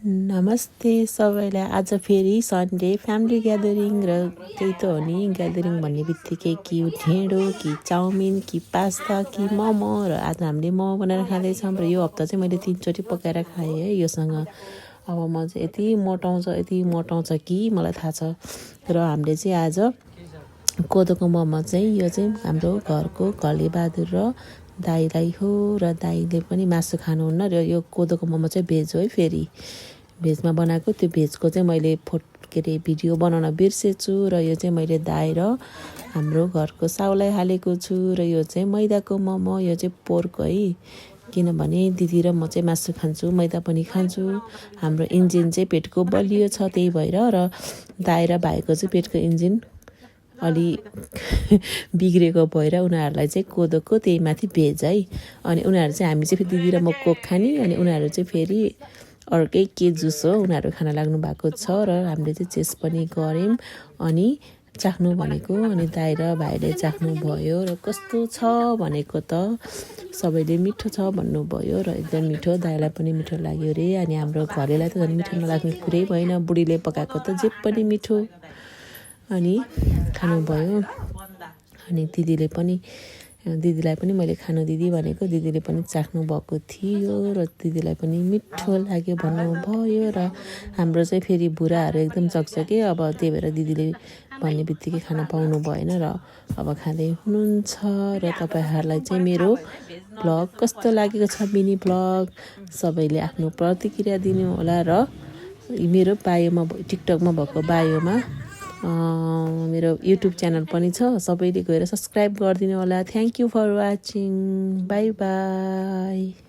नमस्ते सबैलाई। आज फेरि सन्डे फ्यामिली ग्यादरिङ र त्यही त हो नि, ग्यादरिङ भन्ने बित्तिकै कि ढेँडो कि चाउमिन कि पास्ता कि मोमो। र आज हामीले मोमो बनाएर खाँदैछौँ र यो हप्ता चाहिँ मैले 3 चोटि पकाएर खाएँ है योसँग। अब म चाहिँ यति मोटाउँछ कि मलाई थाहा छ। र हामीले चाहिँ आज कोदोको मोमो चाहिँ यो चाहिँ हाम्रो घरको घलेबहादुर र दाइलाई हो। र दाइले पनि मासु खानुहुन्न र यो कोदोको मोमो चाहिँ भेज हो है। फेरि भेजमा बनाएको त्यो भेजको चाहिँ मैले भिडियो बनाउन बिर्सेछु। र यो चाहिँ मैले दाइ र हाम्रो घरको साउलाई हालेको छु। र यो चाहिँ मैदाको मोमो, यो चाहिँ पोर्क है। किनभने दिदी र म चाहिँ मासु खान्छु, मैदा पनि खान्छु। हाम्रो इन्जिन चाहिँ पेटको बलियो छ, त्यही भएर। र दाइ र भाइको चाहिँ पेटको इन्जिन अलि बिग्रेको भएर उनीहरूलाई चाहिँ कोदोको त्यही माथि भेज है। अनि उनीहरू चाहिँ हामी चाहिँ दिदी र म कोक खाने, अनि उनीहरू चाहिँ फेरि अर्कै के जुस हो उनीहरू खान लाग्नु भएको छ। र हामीले चाहिँ चेस पनि गऱ्यौँ अनि चाख्नु भनेको। अनि दाइ र भाइले चाख्नु भयो र कस्तो छ भनेको त सबैले मिठो छ भन्नुभयो। र एकदम मिठो, दाइलाई पनि मिठो लाग्यो रे। अनि हाम्रो घरेलाई त झन् मिठो नलाग्ने कुरै भएन, बुढीले पकाएको त जे पनि मिठो। अनि खानुभयो। अनि दिदीलाई पनि मैले खानु दिदी भनेको, दिदीले पनि चाख्नु भएको थियो र दिदीलाई पनि मिठो लाग्यो भन्नुभयो। र हाम्रो चाहिँ फेरि बुढाहरू एकदम चक्छ के, अब त्यही भएर दिदीले भन्ने बित्तिकै खान पाउनु भएन र अब खाँदै हुनुहुन्छ। र तपाईँहरूलाई चाहिँ मेरो भ्लग कस्तो लागेको छ, मिनी भ्लग, सबैले आफ्नो प्रतिक्रिया दिनु होला। र मेरो बायोमा, टिकटकमा भएको बायोमा मेरो युट्युब च्यानल पनि छ, सबैले गएर सब्सक्राइब गरिदिनु होला। Thank you for watching, bye by.